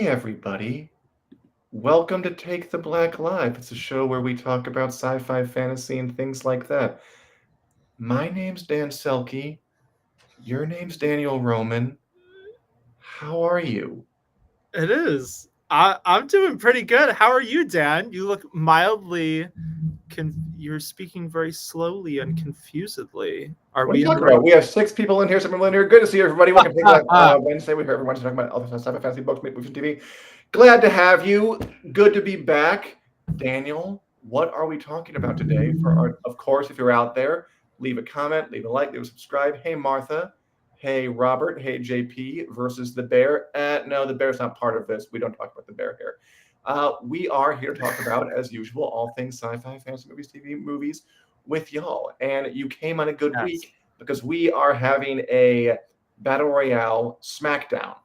everybody. Welcome to Take the Black Live. It's a show where we talk about sci-fi, fantasy, and things like that. My name's Dan Selcke. Your name's Daniel Roman. How are you? It is. I'm doing pretty good. How are you, Dan? You look mildly. You're speaking very slowly and confusedly. Are What are you we in the talking right? about? We have 6 people in here, 7 people in here. Good to see everybody. Welcome to Take the Black Wednesday. We're here every Wednesday talking about other sci-fi, fantasy books, movies, and TV. Glad to have you. Good to be back. Daniel, what are we talking about today? Of course, if you're out there, leave a comment, leave a like, leave a subscribe. Hey, Martha. Hey, Robert. Hey, JP versus the bear. No, the bear's not part of this. We don't talk about the bear here. We are here to talk about, as usual, all things sci-fi, fantasy movies, TV movies with y'all. And you came on a good week because we are having a Battle Royale Smackdown.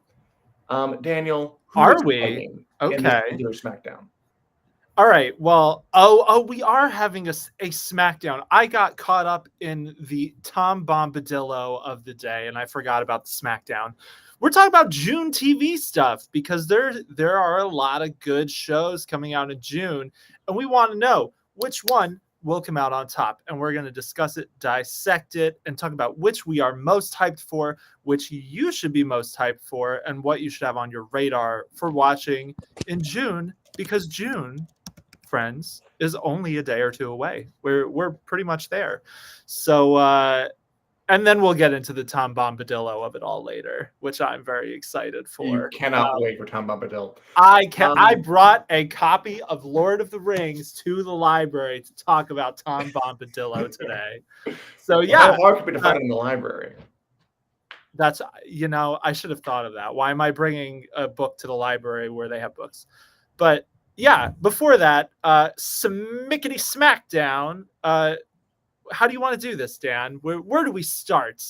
Daniel, who Are is we? fighting in this Okay. particular Smackdown? All right. Well, we are having a Smackdown. I got caught up in the Tom Bombadillo of the day, and I forgot about the Smackdown. We're talking about June TV stuff because there are a lot of good shows coming out in June, and we want to know which one will come out on top. And we're going to discuss it, dissect it, and talk about which we are most hyped for, which you should be most hyped for, and what you should have on your radar for watching in June, because June, friends, is only a day or two away. We're pretty much there. So and then we'll get into the Tom Bombadillo of it all later, which I'm very excited for. You cannot wait for Tom Bombadil. I brought a copy of Lord of the Rings to the library to talk about Tom Bombadillo today. So yeah, how hard could be to find it in the library? That's, I should have thought of that. Why am I bringing a book to the library where they have books? But yeah, before that, Smickety Smackdown. How do you want to do this, Dan? Where do we start?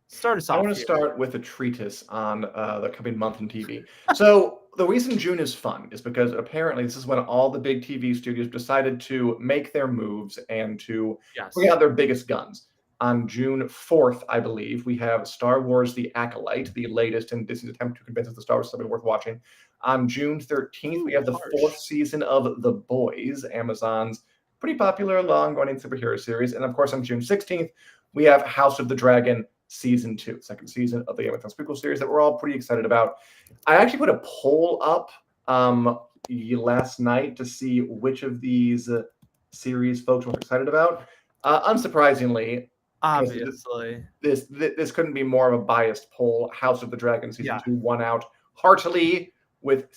Start us off. I want to start with a treatise on the coming month in TV. So the reason June is fun is because apparently this is when all the big TV studios decided to make their moves and to bring out their biggest guns. On June 4th, I believe, we have Star Wars The Acolyte, the latest in Disney's attempt to convince us that Star Wars is something worth watching. On June 13th, we have the 4th season of The Boys, Amazon's pretty popular long-running superhero series. And of course, on June 16th, we have House of the Dragon Season 2, second season of the Game of Thrones prequel series that we're all pretty excited about. I actually put a poll up last night to see which of these series folks were excited about. Unsurprisingly, obviously, this couldn't be more of a biased poll. House of the Dragon Season 2 won out heartily with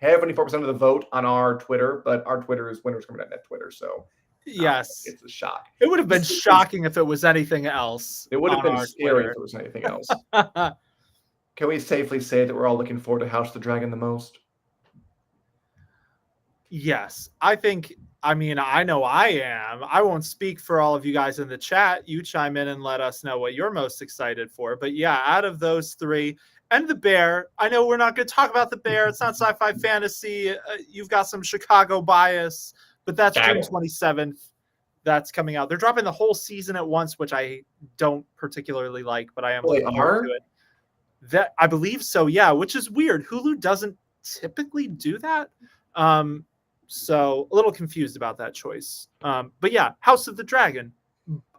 74% of the vote on our Twitter, but our Twitter is Winners Coming at Twitter, so yes, it's a shock. It would have been shocking if it was anything else. It would have been scary if it was anything else. Can we safely say that we're all looking forward to House of the Dragon the most? Yes, I know I am. I won't speak for all of you guys in the chat. You chime in and let us know what you're most excited for. But yeah, out of those three, and the bear, I know we're not going to talk about the bear. It's not sci-fi fantasy. You've got some Chicago bias, but that's June 27th. That's coming out. They're dropping the whole season at once, which I don't particularly like, but I am looking forward to it. That I believe so, yeah, which is weird. Hulu doesn't typically do that. So a little confused about that choice. But yeah, House of the Dragon,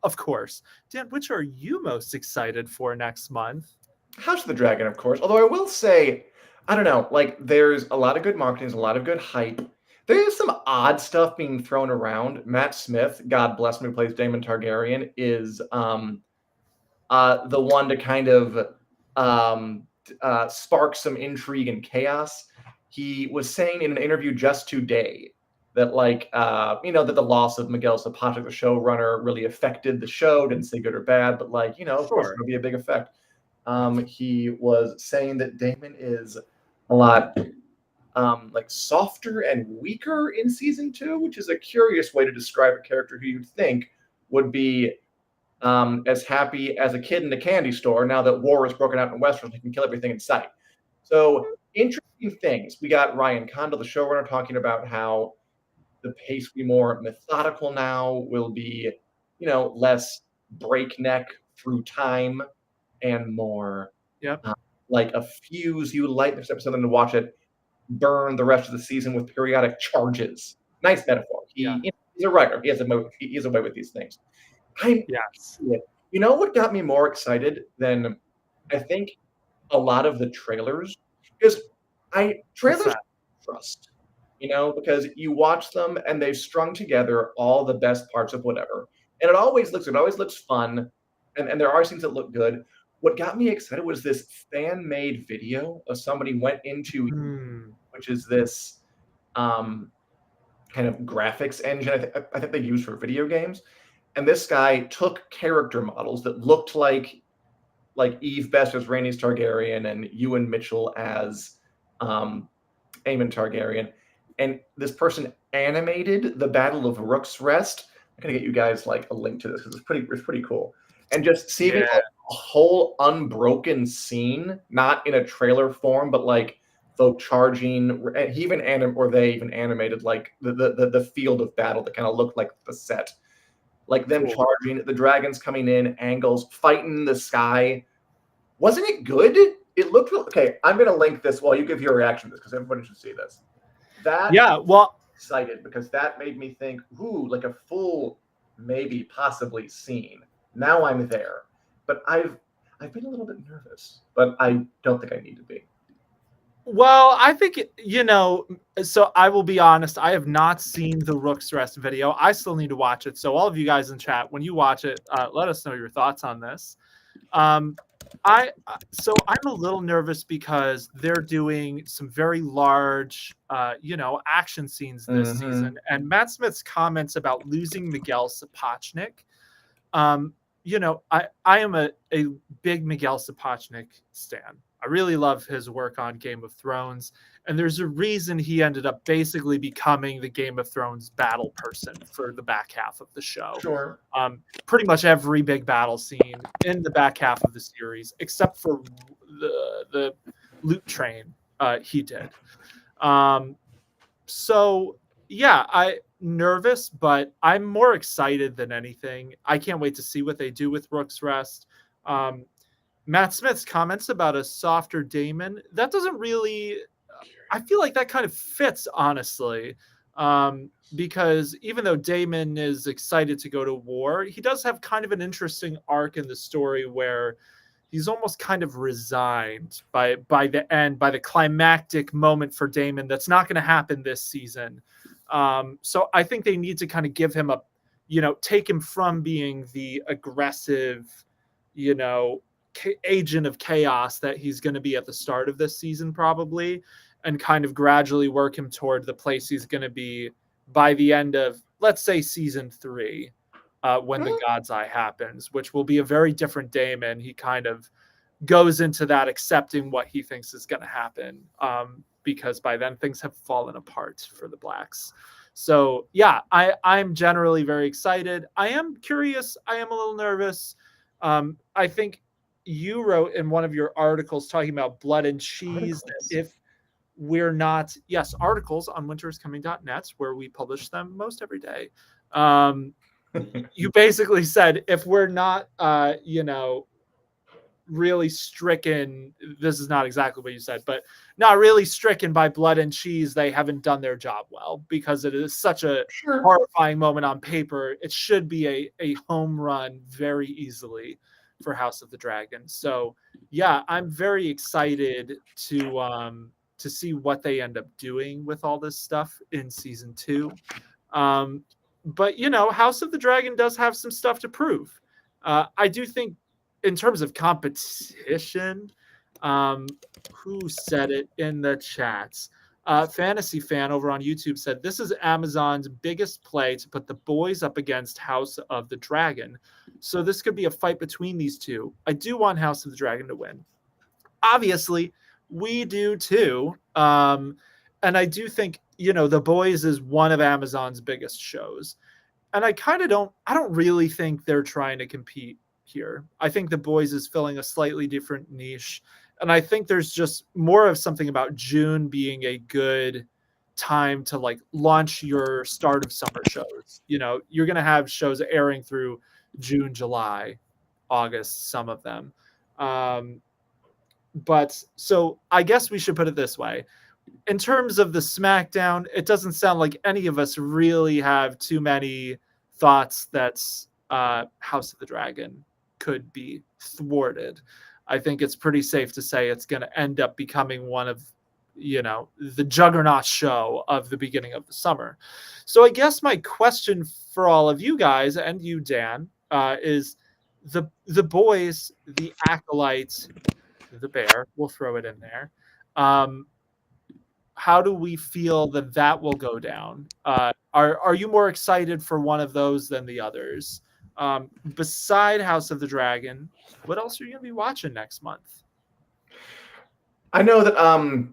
of course. Dan, which are you most excited for next month? House of the Dragon, of course. Although I will say, I don't know, like there's a lot of good marketing, there's a lot of good hype. There's some odd stuff being thrown around. Matt Smith, God bless him, who plays Daemon Targaryen, is the one to kind of spark some intrigue and chaos. He was saying in an interview just today that, that the loss of Miguel Sapochnik, the showrunner, really affected the show. Didn't say good or bad, but of course, it'll be a big effect. He was saying that Daemon is a lot softer and weaker in season 2, which is a curious way to describe a character who you'd think would be as happy as a kid in a candy store now that war has broken out in Westeros and he can kill everything in sight. So interesting things. We got Ryan Condal, the showrunner, talking about how the pace will be more methodical now, will be, less breakneck through time and more like a fuse. You light this episode and to watch it burn the rest of the season with periodic charges. Nice metaphor. Yeah. He's a writer. He has a way with these things. I'm Yes. You know what got me more excited than I think a lot of the trailers? Because I What's trailers that? trust, because you watch them and they've strung together all the best parts of whatever. And it always looks fun, and there are scenes that look good. What got me excited was this fan-made video of somebody went into, Hmm. which is this um, kind of graphics engine I think they use for video games. And this guy took character models that looked like Eve Best as Rhaenys Targaryen and Ewan Mitchell as Aemon Targaryen, and this person animated the Battle of Rook's Rest. I'm gonna get you guys like a link to this because it's pretty cool. And just seeing Yeah. a whole unbroken scene, not in a trailer form, but like folk charging, they even animated like the field of battle that kind of looked like the set, like them Cool. charging, the dragons coming in, angles, fighting in the sky. Wasn't it good? It looked okay. I'm gonna link this while you give your reaction to this because everybody should see this. That Yeah. Well, excited because that made me think, ooh, like a full, maybe possibly scene. Now I'm there, but I've been a little bit nervous, but I don't think I need to be. well, I think, so I will be honest, I have not seen the Rook's Rest video. I still need to watch it. So all of you guys in chat, when you watch it, let us know your thoughts on this. Um, I'm a little nervous because they're doing some very large, action scenes this season, and Matt Smith's comments about losing Miguel Sapochnik. I am a big Miguel Sapochnik stan. I really love his work on Game of Thrones, and there's a reason he ended up basically becoming the Game of Thrones battle person for the back half of the show. Sure. Pretty much every big battle scene in the back half of the series, except for the loot train, he did. So yeah, I nervous, but I'm more excited than anything. I can't wait to see what they do with Rook's Rest. Matt Smith's comments about a softer Daemon, that doesn't really, I feel like that kind of fits, honestly. Because even though Daemon is excited to go to war, he does have kind of an interesting arc in the story where he's almost kind of resigned by the end, by the climactic moment for Daemon that's not going to happen this season. So I think they need to kind of give him take him from being the aggressive, agent of chaos that he's going to be at the start of this season, probably, and kind of gradually work him toward the place he's going to be by the end of, let's say, season 3, when the God's Eye happens, which will be a very different Daemon. He kind of goes into that accepting what he thinks is going to happen, because by then things have fallen apart for the Blacks. So yeah, I'm generally very excited. I am curious. I am a little nervous. I think you wrote in one of your articles talking about blood and cheese. If we're not, yes, articles on winteriscoming.net, where we publish them most every day. You basically said if we're not, really stricken, this is not exactly what you said, but not really stricken by blood and cheese, they haven't done their job well, because it is such a horrifying moment on paper. It should be a home run very easily for House of the Dragon. So yeah, I'm very excited to see what they end up doing with all this stuff in season 2. But House of the Dragon does have some stuff to prove. I do think, in terms of competition, who said it in the chats? Fantasy Fan over on YouTube said, this is Amazon's biggest play to put the boys up against House of the Dragon. So this could be a fight between these two. I do want House of the Dragon to win. Obviously, we do too. And I do think, The Boys is one of Amazon's biggest shows. And I don't really think they're trying to compete here. I think The Boys is filling a slightly different niche. And I think there's just more of something about June being a good time to launch your start of summer shows. You're going to have shows airing through June, July, August, some of them. But so I guess we should put it this way. in terms of the SmackDown, it doesn't sound like any of us really have too many thoughts that House of the Dragon could be thwarted. I think it's pretty safe to say it's going to end up becoming one of, the juggernaut show of the beginning of the summer. So I guess my question for all of you guys and you, Dan, is the boys, the Acolyte, the bear, we'll throw it in there. How do we feel that will go down? Are you more excited for one of those than the others? Beside House of the Dragon, what else are you going to be watching next month? I know that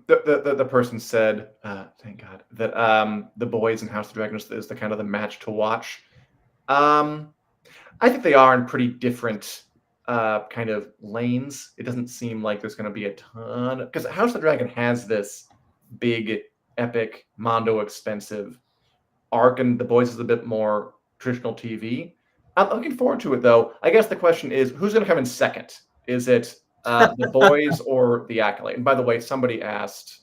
the person said, thank God, that the boys and House of the Dragon is the kind of the match to watch. I think they are in pretty different kind of lanes. It doesn't seem like there's going to be a ton, because House of the Dragon has this big, epic, mondo expensive arc, and the boys is a bit more traditional TV. I'm looking forward to it, though. I guess the question is, who's going to come in second? Is it the boys or the Acolyte? And by the way, somebody asked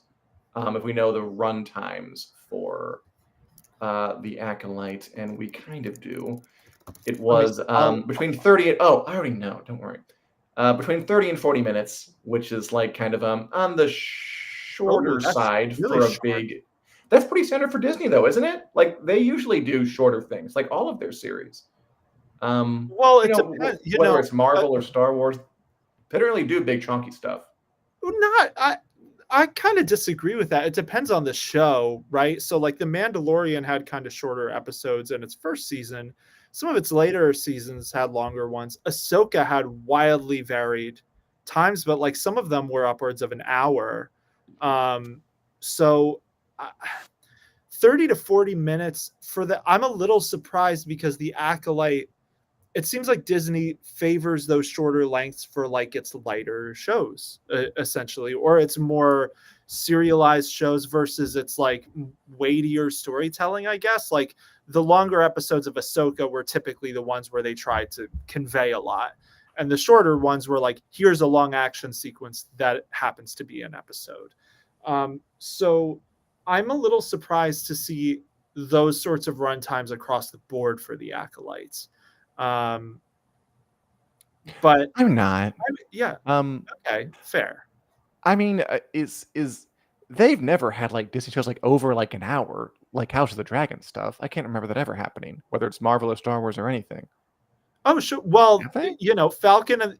if we know the run times for the Acolyte, and we kind of do. It was between 30 and, I already know, don't worry. Between 30 and 40 minutes, which is like kind of on the shorter side really for a short. big. That's pretty standard for Disney, though, isn't it? Like, they usually do shorter things, like all of their series. Well, it depends. Whether it's Marvel or Star Wars, they don't really do big chunky stuff. I kind of disagree with that. It depends on the show, right? So like The Mandalorian had kind of shorter episodes in its first season. Some of its later seasons had longer ones. Ahsoka had wildly varied times, but like some of them were upwards of an hour. So 30 to 40 minutes for the, I'm a little surprised because the Acolyte, it seems like Disney favors those shorter lengths for like its lighter shows, essentially, or it's more serialized shows versus its like weightier storytelling, I guess. Like the longer episodes of Ahsoka were typically the ones where they tried to convey a lot. And the shorter ones were like, here's a long action sequence that happens to be an episode. So I'm a little surprised to see those sorts of runtimes across the board for the Acolytes. But I'm not. Yeah. Okay. Fair. I mean, is they've never had like Disney shows like over like an hour, like House of the Dragon stuff. I can't remember that ever happening, whether it's Marvel or Star Wars or anything. Oh, sure. Well, Have they? Falcon and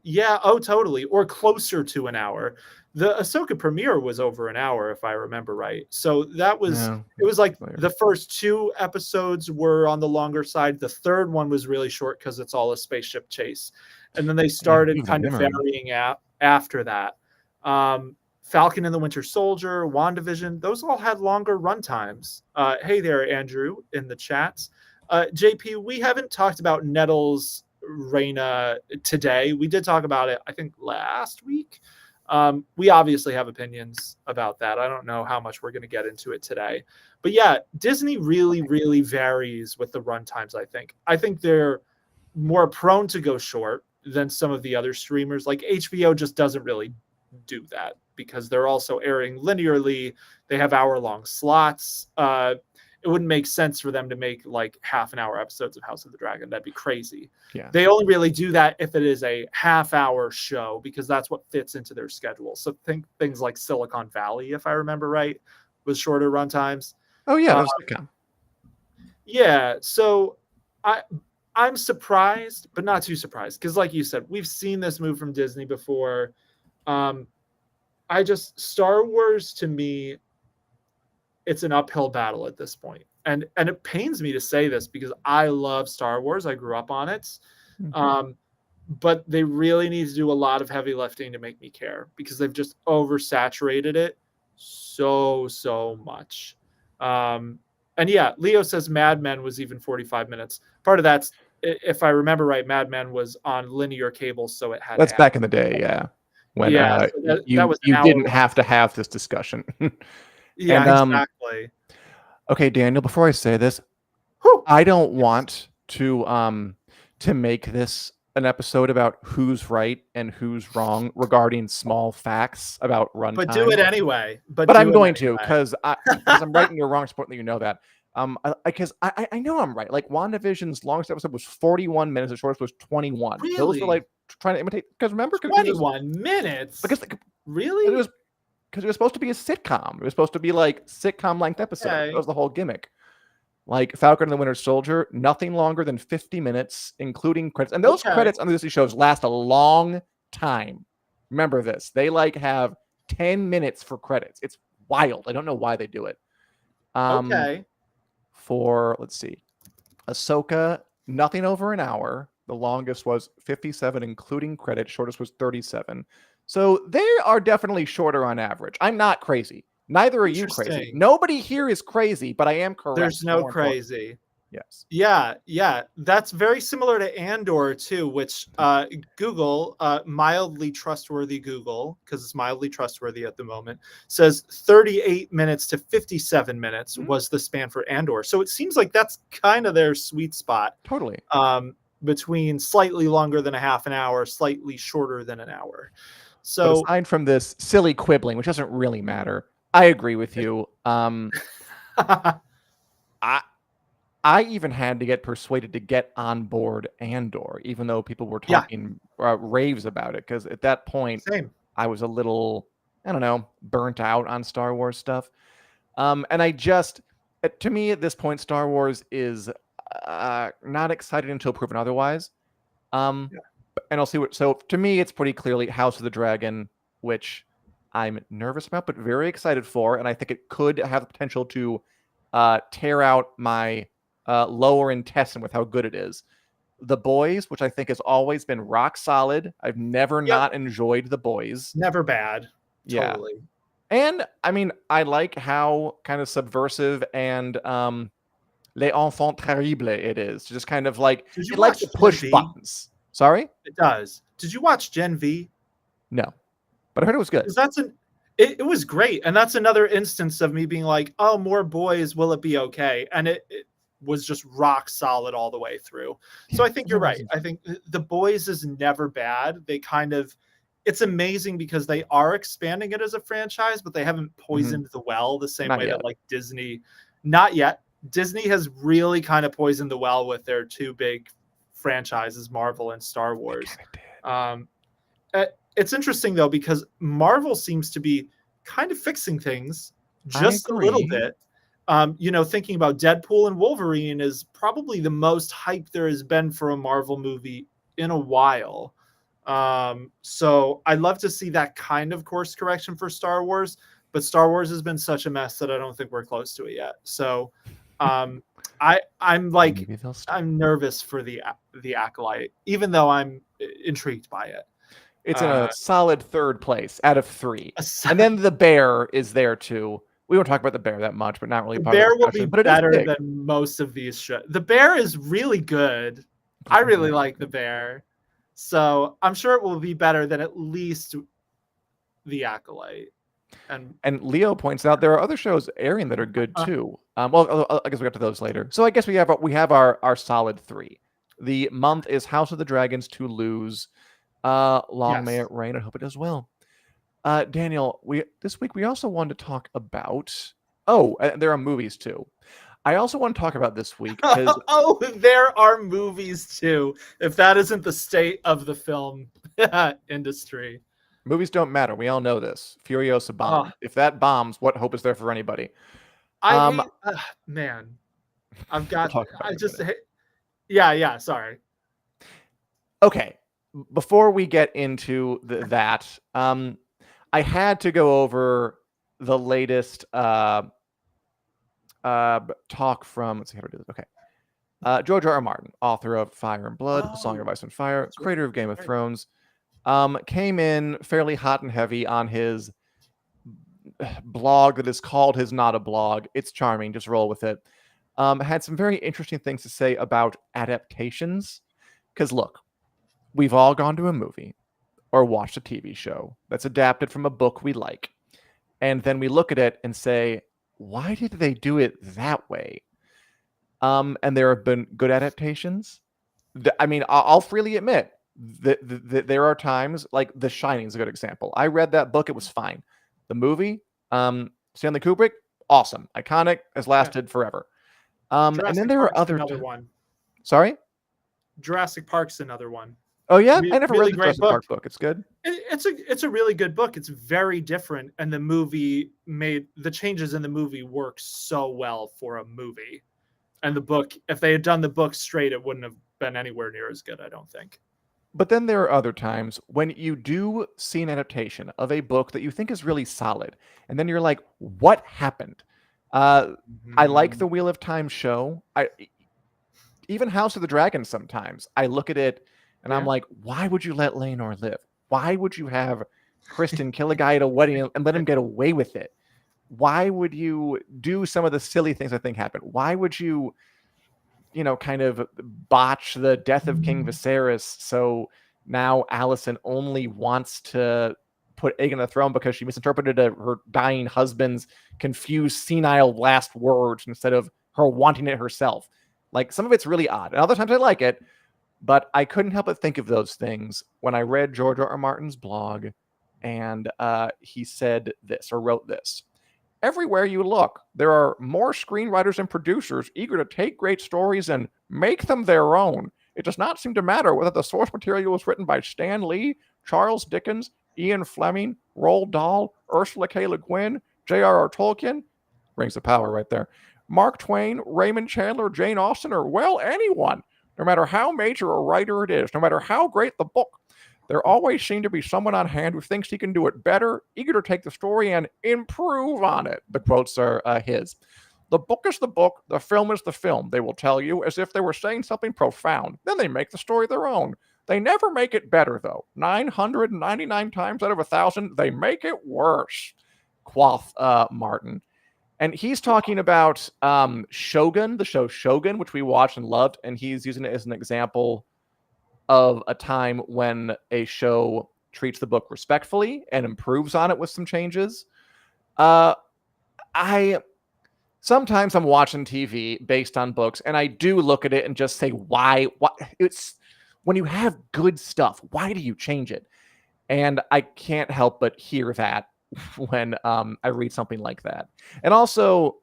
totally. Or closer to an hour. The Ahsoka premiere was over an hour, if I remember right. So that was, it was like the first 2 episodes were on the longer side. The third one was really short because it's all a spaceship chase. And then they started kind of varying after that. Falcon and the Winter Soldier, WandaVision, those all had longer runtimes. Hey there, Andrew, in the chats. JP, we haven't talked about Nettles Reina today. We did talk about it, I think, last week. We obviously have opinions about that. I don't know how much we're going to get into it today. But yeah, Disney really, really varies with the runtimes, I think. I think they're more prone to go short than some of the other streamers. Like HBO just doesn't really do that because they're also airing linearly. They have hour-long slots. It wouldn't make sense for them to make like half-an-hour episodes of House of the Dragon. That'd be crazy. Yeah. They only really do that if it is a half-hour show because that's what fits into their schedule. So think things like Silicon Valley, if I remember right, with shorter runtimes. Oh yeah, there's sitcom. Yeah, so I'm surprised, but not too surprised because, like you said, we've seen this move from Disney before. Star Wars to me, it's an uphill battle at this point. And it pains me to say this because I love Star Wars. I grew up on it. Mm-hmm. But they really need to do a lot of heavy lifting to make me care because they've just oversaturated it so much. And yeah, Leo says Mad Men was even 45 minutes. Part of that's, if I remember right, Mad Men was on linear cable, so it had. That's back in the day, yeah. When so you didn't have to have this discussion. Yeah, exactly. Okay, Daniel, before I say this, I don't want to make this an episode about who's right and who's wrong regarding small facts about runtime. But do it anyway. But I'm going to, because I'm right and you're wrong. It's important that you know that. Because I know I'm right. Like WandaVision's longest episode was 41 minutes. The shortest was 21. Really? Those were like trying to imitate. Because remember, 21 minutes. Because really, it was supposed to be a sitcom. It was supposed to be like sitcom length episode. Okay. That was the whole gimmick. Like Falcon and the Winter Soldier, nothing longer than 50 minutes, including credits. And those credits on the Disney shows last a long time. Remember this. They like have 10 minutes for credits. It's wild. I don't know why they do it. For, let's see, Ahsoka, nothing over an hour. The longest was 57, including credits. Shortest was 37. So they are definitely shorter on average. I'm not crazy. Neither are you crazy. Nobody here is crazy, but I am correct. There's no crazy. Yes. Yeah. That's very similar to Andor too, which Google, mildly trustworthy Google, because it's mildly trustworthy at the moment, says 38 minutes to 57 minutes was the span for Andor. So it seems like that's kind of their sweet spot. Totally. Between slightly longer than a half an hour, slightly shorter than an hour. So but aside from this silly quibbling, which doesn't really matter, I agree with you. I even had to get persuaded to get on board Andor, even though people were talking raves about it. Because at that point, I was a little, I don't know, burnt out on Star Wars stuff. And I just, to me at this point, Star Wars is not excited until proven otherwise. And I'll see what. So to me, it's pretty clearly House of the Dragon, which I'm nervous about, but very excited for, and I think it could have the potential to tear out my lower intestine with how good it is. The Boys, which I think has always been rock solid. I've never not enjoyed The Boys. Never bad. Yeah. Totally. And I mean, I like how kind of subversive and les enfants terribles it is. Just kind of like it likes to push buttons. Sorry? It does. Did you watch Gen V? No. But I heard it was good. It was great. And that's another instance of me being like, oh, more Boys, will it be okay? And it was just rock solid all the way through. So I think you're right. I think The Boys is never bad. They kind of, it's amazing because they are expanding it as a franchise, but they haven't poisoned the well the same way that like Disney, not yet. Disney has really kind of poisoned the well with their two big franchises, Marvel and Star Wars. It's interesting though, because Marvel seems to be kind of fixing things just a little bit. Thinking about Deadpool and Wolverine is probably the most hype there has been for a Marvel movie in a while. So I'd love to see that kind of course correction for Star Wars, but Star Wars has been such a mess that I don't think we're close to it yet. So I'm nervous for the Acolyte, even though I'm intrigued by it. It's in a solid third place out of 3. And then the Bear is there too. We won't talk about the Bear that much, but not really. The Bear will be better than most of these shows. The Bear is really good. I really like the Bear. So I'm sure it will be better than at least the Acolyte. And Leo points out there are other shows airing that are good too. Well, I guess we'll get to those later. So I guess we have our solid 3. The month is House of the Dragons to lose. Long may it rain. I hope it does well. Daniel, this week we also wanted to talk about. There are movies too. I also want to talk about this week. There are movies too. If that isn't the state of the film industry. Movies don't matter. We all know this. Furiosa bombed. If that bombs, what hope is there for anybody? Man, I've got. Sorry. Okay. Before we get into that, I had to go over the latest talk from. Let's see how to do this. Okay. George R.R. Martin, author of Fire and Blood, A Song of Ice and Fire, creator of Game of Thrones, came in fairly hot and heavy on his blog that is called his Not a Blog. It's charming. Just roll with it. Had some very interesting things to say about adaptations. Because look, we've all gone to a movie or watched a TV show that's adapted from a book we like. And then we look at it and say, why did they do it that way? And there have been good adaptations. I mean, I'll freely admit there are times like The Shining is a good example. I read that book; it was fine. The movie, Stanley Kubrick, awesome, iconic, has lasted forever. And then there are other one. Sorry, Jurassic Park's another one. Oh yeah, I never really read the Jurassic Park book. It's good. It's a really good book. It's very different, and the movie made the changes in the movie work so well for a movie. And the book, if they had done the book straight, it wouldn't have been anywhere near as good, I don't think. But then there are other times when you do see an adaptation of a book that you think is really solid, and then you're like, "What happened?" I like the Wheel of Time show. Even House of the Dragon. Sometimes I look at it and I'm like, "Why would you let Laenor live? Why would you have Kristen kill a guy at a wedding and let him get away with it? Why would you do some of the silly things I think happen? Why would you?" kind of botch the death of King Viserys. So now Alicent only wants to put Aegon on the throne because she misinterpreted her dying husband's confused, senile last words instead of her wanting it herself. Like, some of it's really odd. And other times I like it, but I couldn't help but think of those things when I read George R.R. Martin's blog, and he said this, or wrote this. Everywhere you look, there are more screenwriters and producers eager to take great stories and make them their own. It does not seem to matter whether the source material was written by Stan Lee, Charles Dickens, Ian Fleming, Roald Dahl, Ursula K. Le Guin, J.R.R. Tolkien, rings of power right there, Mark Twain, Raymond Chandler, Jane Austen, or, well, anyone. No matter how major a writer it is, no matter how great the book, there always seems to be someone on hand who thinks he can do it better, eager to take the story and improve on it. The quotes are his. The book is the book, the film is the film, they will tell you, as if they were saying something profound. Then they make the story their own. They never make it better, though. 999 times out of 1,000, they make it worse, quoth Martin. And he's talking about Shogun, the show Shogun, which we watched and loved, and he's using it as an example of a time when a show treats the book respectfully and improves on it with some changes. Sometimes I'm watching TV based on books, and I do look at it and just say, why? It's when you have good stuff, why do you change it? And I can't help but hear that when I read something like that. And also,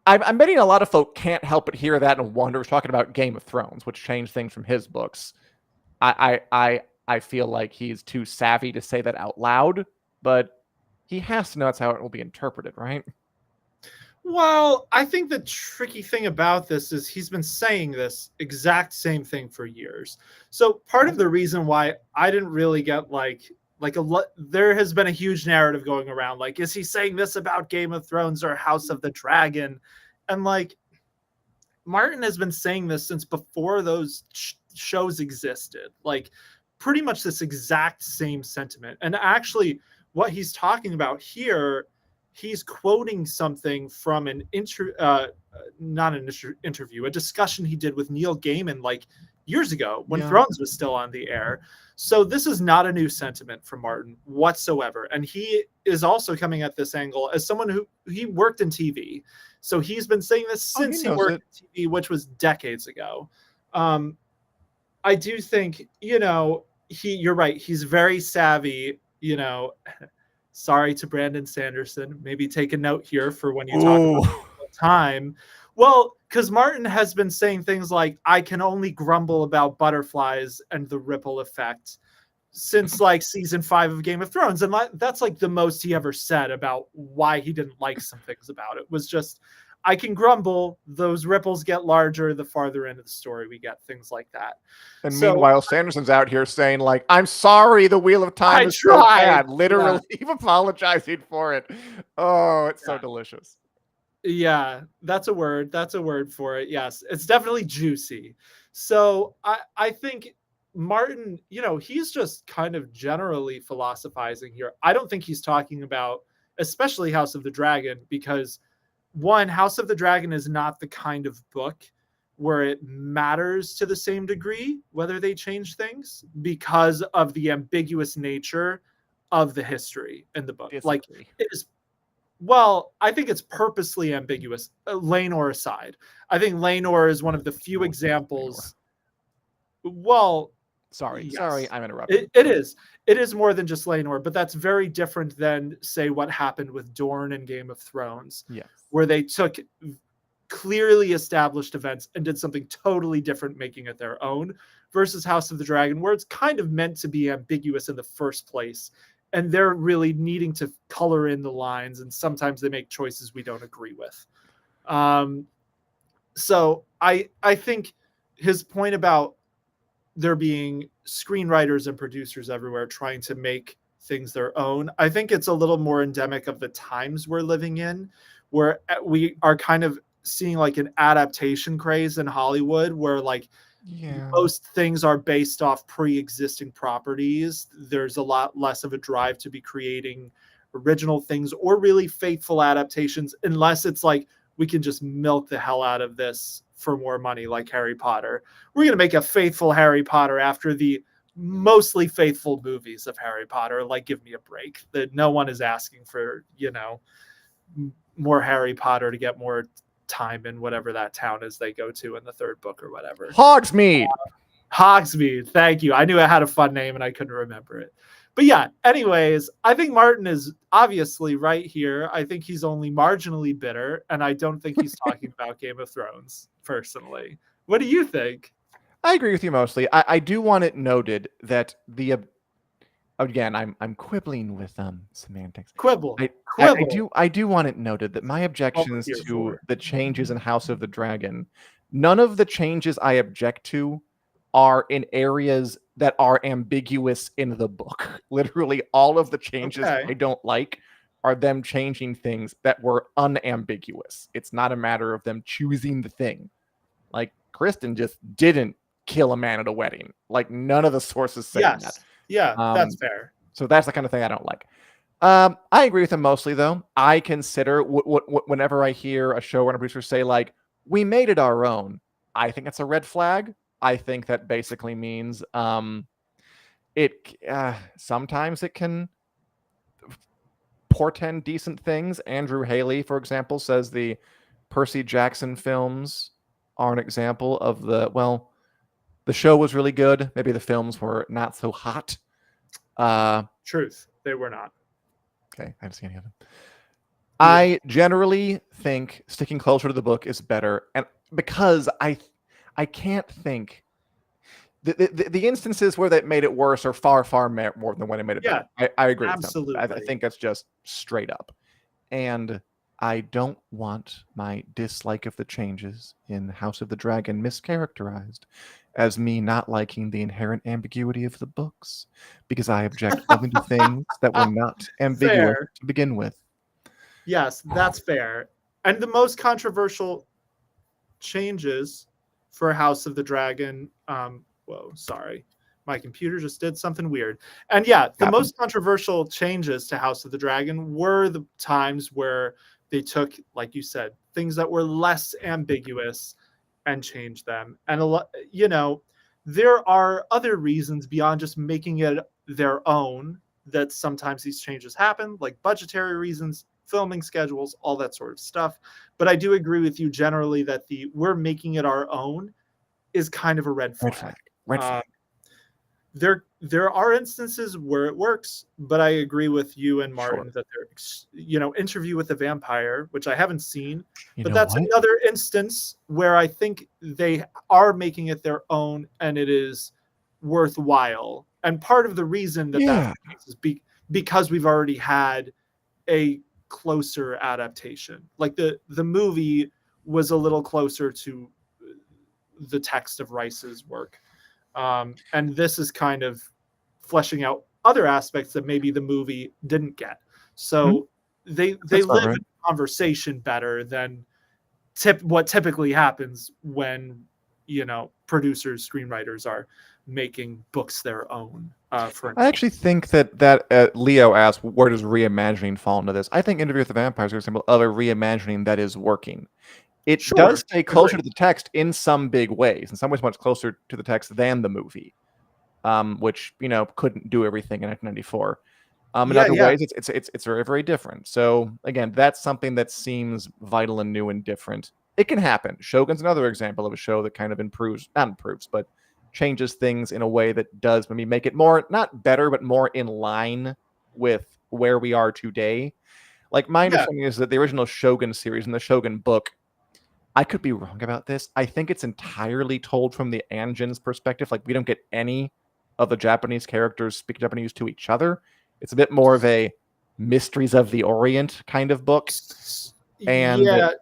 I'm betting a lot of folk can't help but hear that and wonder. We're talking about Game of Thrones, which changed things from his books. I feel like he's too savvy to say that out loud, but he has to know that's how it will be interpreted, right? Well, I think the tricky thing about this is he's been saying this exact same thing for years. So part of the reason why I didn't really get there has been a huge narrative going around, like, is he saying this about Game of Thrones or House of the Dragon? And like, Martin has been saying this since before those shows existed, like pretty much this exact same sentiment. And actually what he's talking about here, he's quoting something from an interview, a discussion he did with Neil Gaiman like years ago when Thrones was still on the air. So this is not a new sentiment from Martin whatsoever. And he is also coming at this angle as someone who he worked in TV. So he's been saying this since he worked in TV, which was decades ago. I do think, you're right. He's very savvy, sorry to Brandon Sanderson, maybe take a note here for when you talk about time. Well, because Martin has been saying things like, I can only grumble about butterflies and the ripple effect since like season 5 of Game of Thrones. And that's like the most he ever said about why he didn't like some things about it, was just, I can grumble, those ripples get larger the farther into the story we get, things like that. And meanwhile, Sanderson's out here saying like, I'm sorry the Wheel of Time is so bad. Literally apologizing for it. Oh, it's so delicious. Yeah, that's a word. That's a word for it. Yes, it's definitely juicy. So I think Martin, he's just kind of generally philosophizing here. I don't think he's talking about, especially House of the Dragon, because one, House of the Dragon is not the kind of book where it matters to the same degree whether they change things because of the ambiguous nature of the history in the book. Like, it is. Well, I think it's purposely ambiguous, Laenor aside. I think Laenor is one of the few examples. Well, Sorry, I'm interrupting. It is more than just Laenor, but that's very different than, say, what happened with Dorne and Game of Thrones, where they took clearly established events and did something totally different, making it their own, versus House of the Dragon, where it's kind of meant to be ambiguous in the first place, and they're really needing to color in the lines, and sometimes they make choices we don't agree with. So I think his point about there being screenwriters and producers everywhere trying to make things their own, I think it's a little more endemic of the times we're living in, where we are kind of seeing like an adaptation craze in Hollywood, where like most things are based off pre-existing properties. There's a lot less of a drive to be creating original things or really faithful adaptations, unless it's like we can just milk the hell out of this for more money, like Harry Potter. We're going to make a faithful Harry Potter after the mostly faithful movies of Harry Potter. Like, give me a break. That no one is asking for, more Harry Potter to get more time in whatever that town is they go to in the third book or whatever. Hogsmeade. Hogsmeade. Thank you. I knew it had a fun name and I couldn't remember it. But yeah, anyways, I think Martin is obviously right here. I think he's only marginally bitter, and I don't think he's talking about Game of Thrones, personally. What do you think? I agree with you mostly. I do want it noted that again, I'm quibbling with semantics. Quibble. I do want it noted that my objections to the changes in House of the Dragon, none of the changes I object to are in areas that are ambiguous in the book. Literally all of the changes I don't like are them changing things that were unambiguous. It's not a matter of them choosing the thing. Like, Kristen just didn't kill a man at a wedding. Like, none of the sources say that. Yeah, that's fair. So that's the kind of thing I don't like. I agree with him mostly, though. I consider whenever I hear a showrunner producer say, like, we made it our own, I think that's a red flag. I think that basically means sometimes it can portend decent things. Andrew Haley, for example, says the Percy Jackson films are an example of the show was really good. Maybe the films were not so hot. Truth. They were not. Okay, I haven't seen any of them. I generally think sticking closer to the book is better, and because I can't think the instances where that made it worse are far more than when it made it better. I agree. Absolutely. I think that's just straight up. And I don't want my dislike of the changes in House of the Dragon mischaracterized as me not liking the inherent ambiguity of the books, because I object only to things that were not ambiguous to begin with. Yes, that's fair. And the most controversial changes for House of the Dragon, sorry, my computer just did something weird. And the most controversial changes to House of the Dragon were the times where they took, like you said, things that were less ambiguous and changed them. And there are other reasons beyond just making it their own that sometimes these changes happen, like budgetary reasons, filming schedules, all that sort of stuff. But I do agree with you generally that we're making it our own is kind of a red flag. Red flag. There are instances where it works, but I agree with you and Martin that Interview with the Vampire, which I haven't seen, but that's another instance where I think they are making it their own and it is worthwhile. And part of the reason that is because we've already had a closer adaptation. Like the movie was a little closer to the text of Rice's work. And this is kind of fleshing out other aspects that maybe the movie didn't get. So they live in conversation better than what typically happens when producers, screenwriters are making books their own. I actually think that Leo asked, where does reimagining fall into this? I think Interview with the Vampire is an example of a reimagining that is working. It does stay closer to the text in some big ways. In some ways, much closer to the text than the movie, which couldn't do everything in 1994. In other ways, it's very, very different. So again, that's something that seems vital and new and different. It can happen. Shogun's another example of a show that kind of not improves, but changes things in a way that does maybe make it more, not better, but more in line with where we are today. Like, my understanding is that the original Shogun series and the Shogun book, I could be wrong about this, I think it's entirely told from the Anjin's perspective. Like, we don't get any of the Japanese characters speak Japanese to each other. It's a bit more of a Mysteries of the Orient kind of book. And yeah.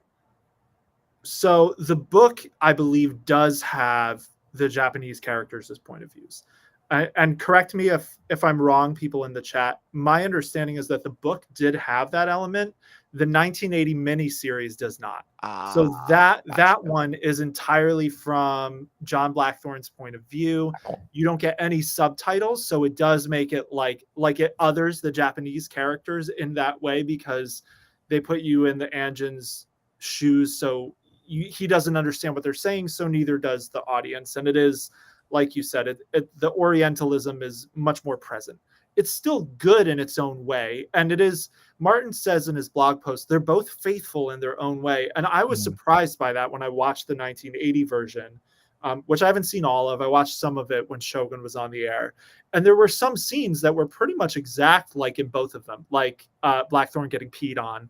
So the book, I believe, does have the Japanese characters as point of views. And correct me if I'm wrong, people in the chat. My understanding is that the book did have that element. The 1980 miniseries does not. So that one is entirely from John Blackthorne's point of view. You don't get any subtitles, so it does make it like it others the Japanese characters in that way, because they put you in the Anjin's shoes, so he doesn't understand what they're saying, so neither does the audience. And it is, like you said, the Orientalism is much more present. It's still good in its own way. And it is, Martin says in his blog post, they're both faithful in their own way. And I was surprised by that when I watched the 1980 version, which I haven't seen all of. I watched some of it when Shogun was on the air. And there were some scenes that were pretty much exact like in both of them, like Blackthorne getting peed on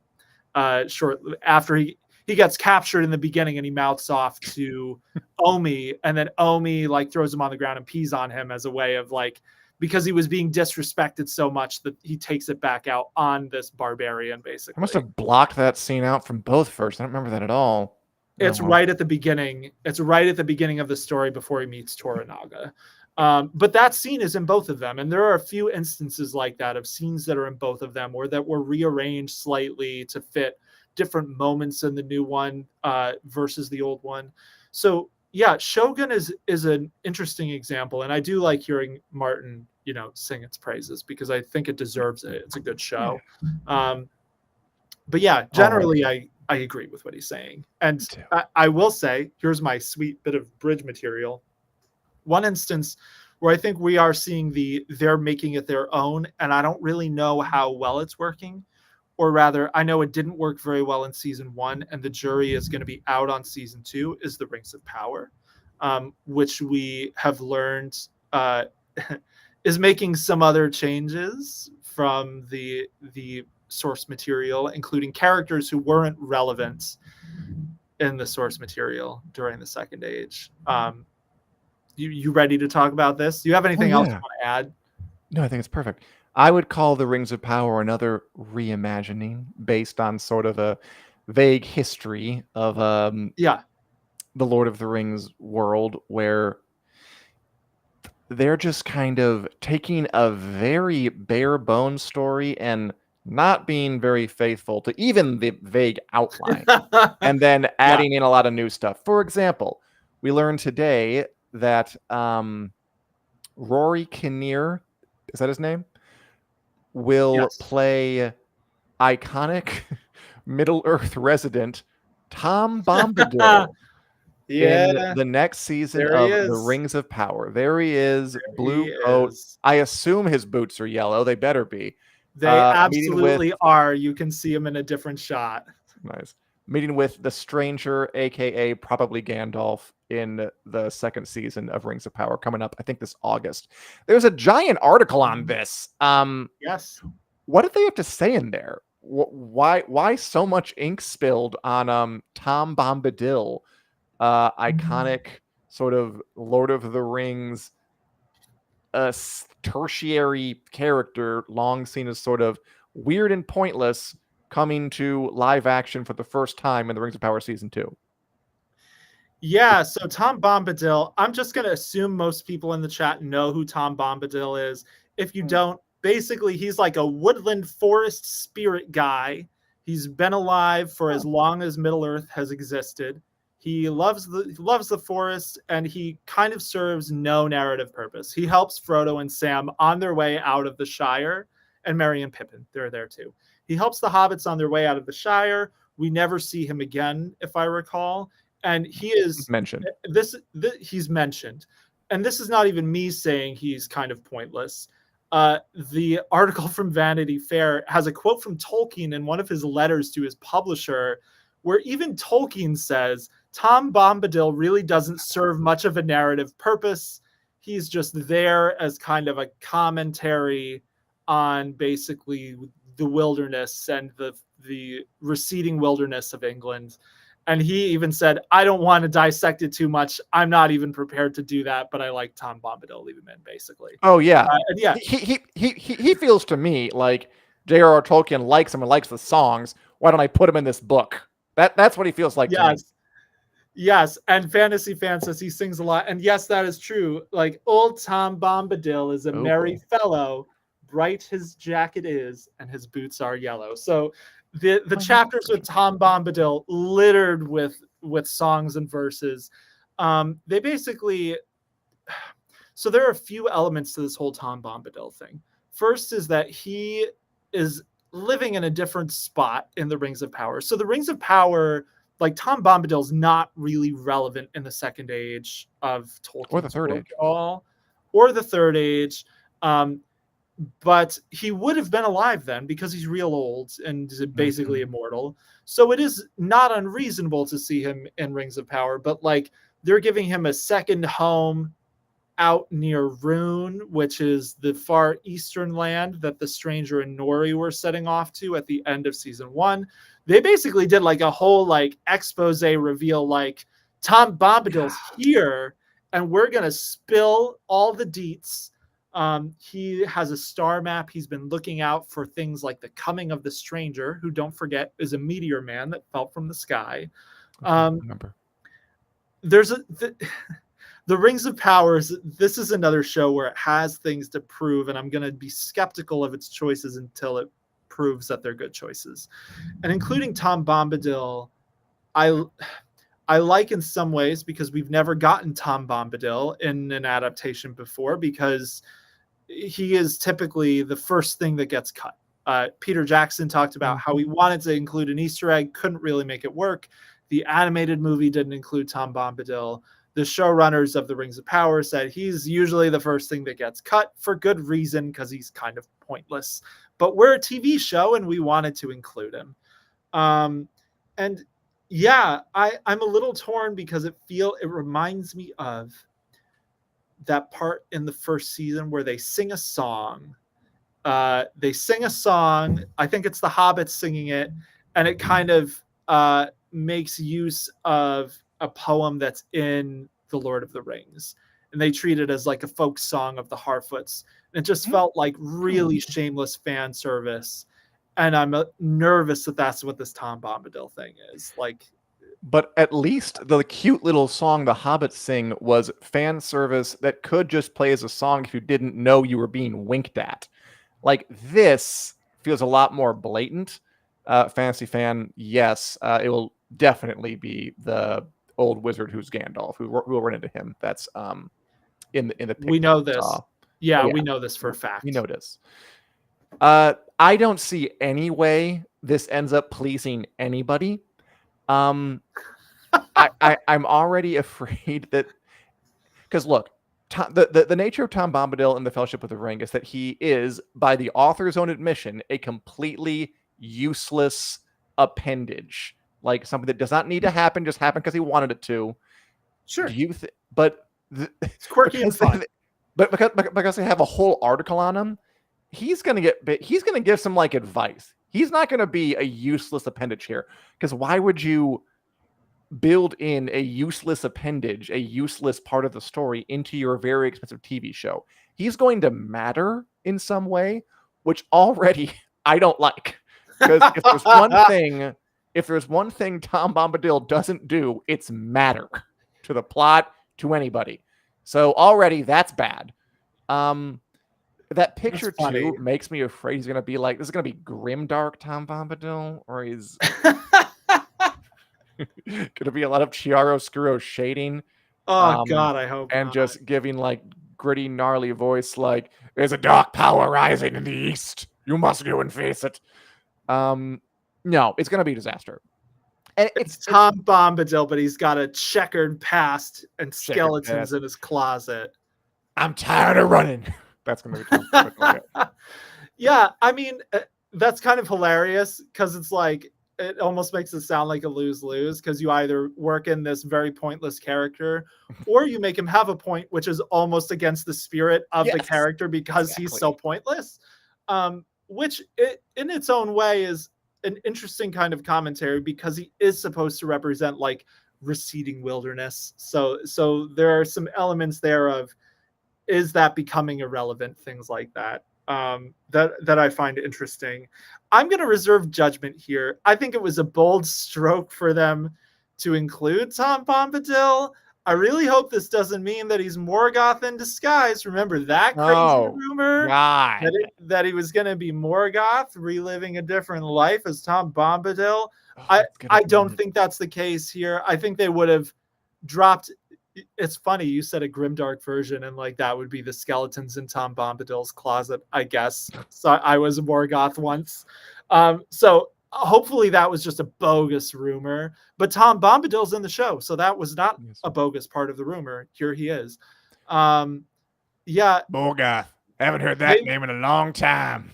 shortly after he gets captured in the beginning, and he mouths off to Omi, and then Omi like throws him on the ground and pees on him as a way of like, because he was being disrespected so much that he takes it back out on this barbarian, basically. I must have blocked that scene out from both first. I don't remember that at all. It's right at the beginning. It's right at the beginning of the story before he meets Toranaga. But that scene is in both of them. And there are a few instances like that of scenes that are in both of them, or that were rearranged slightly to fit different moments in the new one versus the old one. So yeah, Shogun is an interesting example, and I do like hearing Martin, sing its praises, because I think it deserves it. It's a good show. But yeah, generally I agree with what he's saying. And I will say, here's my sweet bit of bridge material. One instance where I think we are seeing they're making it their own, and I don't really know how well it's working. Or rather, I know it didn't work very well in season 1, and the jury is going to be out on season 2, is the Rings of Power, which we have learned is making some other changes from the source material, including characters who weren't relevant in the source material during the Second Age. You ready to talk about this? Do you have anything else you want to add? No, I think it's perfect. I would call the Rings of Power another reimagining based on sort of a vague history of the Lord of the Rings world, where they're just kind of taking a very bare bones story and not being very faithful to even the vague outline, and then adding in a lot of new stuff. For example, we learned today that Rory Kinnear, is that his name? Will play iconic Middle-earth resident Tom Bombadil in the next season of The Rings of Power. There he is, blue coat. I assume his boots are yellow. They better be. They absolutely are. You can see him in a different shot. Nice. Meeting with the Stranger, a.k.a. probably Gandalf, in the second season of Rings of Power, coming up, I think, this August. There's a giant article on this. Yes. What did they have to say in there? Why so much ink spilled on Tom Bombadil, iconic sort of Lord of the Rings tertiary character, long seen as sort of weird and pointless, coming to live action for the first time in the Rings of Power season 2? Yeah, so Tom Bombadil, I'm just going to assume most people in the chat know who Tom Bombadil is. If you don't, basically he's like a woodland forest spirit guy. He's been alive for as long as Middle-earth has existed. He loves the forest, and he kind of serves no narrative purpose. He helps Frodo and Sam on their way out of the Shire, and Merry and Pippin, they're there too. He helps the hobbits on their way out of the Shire. We never see him again, if I recall. And he is mentioned. He's mentioned. And this is not even me saying he's kind of pointless. The article from Vanity Fair has a quote from Tolkien in one of his letters to his publisher, where even Tolkien says, Tom Bombadil really doesn't serve much of a narrative purpose. He's just there as kind of a commentary on basically the wilderness and the receding wilderness of England. And he even said, I don't want to dissect it too much. I'm not even prepared to do that, but I like Tom Bombadil, leave him in, basically. Oh, yeah. And yeah. He feels to me like J.R.R. Tolkien likes him and likes the songs. Why don't I put him in this book? That's what he feels like to me. Yes, and Fantasy Fan says he sings a lot. And yes, that is true. Like, old Tom Bombadil is a merry fellow. Bright his jacket is, and his boots are yellow. So the chapters with Tom Bombadil littered with songs and verses. They basically... So there are a few elements to this whole Tom Bombadil thing. First is that he is living in a different spot in the Rings of Power. So the Rings of Power... Like, Tom Bombadil's not really relevant in the Second Age of Tolkien. Or the Third Age. Or the Third Age. But he would have been alive then because he's real old and basically immortal. So it is not unreasonable to see him in Rings of Power. But, like, they're giving him a second home out near Rune, which is the far eastern land that the Stranger and Nori were setting off to at the end of season 1. They basically did like a whole like expose reveal, like Tom Bombadil's here and we're going to spill all the deets. He has a star map. He's been looking out for things like the coming of the Stranger, who, don't forget, is a meteor man that fell from the sky. Remember. There's the Rings of Power. This is another show where it has things to prove, and I'm going to be skeptical of its choices until it proves that they're good choices. And including Tom Bombadil, I like in some ways because we've never gotten Tom Bombadil in an adaptation before, because he is typically the first thing that gets cut. Peter Jackson talked about how he wanted to include an Easter egg, couldn't really make it work. The animated movie didn't include Tom Bombadil. The showrunners of the Rings of Power said he's usually the first thing that gets cut, for good reason, because he's kind of pointless. But we're a TV show and we wanted to include him. And yeah, I'm a little torn because it reminds me of that part in the first season where they sing a song. I think it's the Hobbits singing it, and it kind of makes use of a poem that's in The Lord of the Rings. And they treat it as like a folk song of the Harfoots. And it just felt like really shameless fan service. And I'm nervous that that's what this Tom Bombadil thing is. Like, but at least the cute little song the Hobbits sing was fan service that could just play as a song if you didn't know you were being winked at. Like, this feels a lot more blatant. Fantasy Fan, yes, it will definitely be the old wizard who's Gandalf, who will run into him. That's in the picture. We know this. Yeah, we know this for a fact. We know this. I don't see any way this ends up pleasing anybody. I'm already afraid that, because look, the nature of Tom Bombadil in the Fellowship of the Ring is that he is, by the author's own admission, a completely useless appendage, like something that does not need to happen, just happened because he wanted it to. Sure. It's quirky and fun. But because they have a whole article on him, he's gonna give some like advice. He's not gonna be a useless appendage here, because why would you build in a useless appendage, a useless part of the story into your very expensive TV show? He's going to matter in some way, which already I don't like. Because if there's one thing Tom Bombadil doesn't do, it's matter to the plot, to anybody. So already that's bad. That picture too makes me afraid he's gonna be like, this is gonna be grimdark Tom Bombadil, or he's gonna be a lot of chiaroscuro shading. Oh God, I hope. And not. Just giving like gritty, gnarly voice, like, there's a dark power rising in the east. You must go and face it. No, it's gonna be a disaster. And it's Tom Bombadil, but he's got a checkered past and skeletons in his closet. I'm tired of running. That's going to be Tom Bombadil. Yeah, I mean, that's kind of hilarious, because it's like, it almost makes it sound like a lose-lose, because you either work in this very pointless character or you make him have a point, which is almost against the spirit of the character because he's so pointless. Which in its own way is an interesting kind of commentary, because he is supposed to represent like receding wilderness. So there are some elements there of, is that becoming irrelevant, things like that. That I find interesting. I'm going to reserve judgment here. I think it was a bold stroke for them to include Tom Bombadil. I really hope this doesn't mean that he's Morgoth in disguise. Remember that crazy rumor that he was going to be Morgoth, reliving a different life as Tom Bombadil? I don't think that's the case here. I think they would have dropped. It's funny, you said a grimdark version, and like that would be the skeletons in Tom Bombadil's closet, I guess. So I was a Morgoth once. So hopefully that was just a bogus rumor. But Tom Bombadil's in the show, so that was not a bogus part of the rumor. Here he is. Yeah. Morgoth. Haven't heard that name in a long time.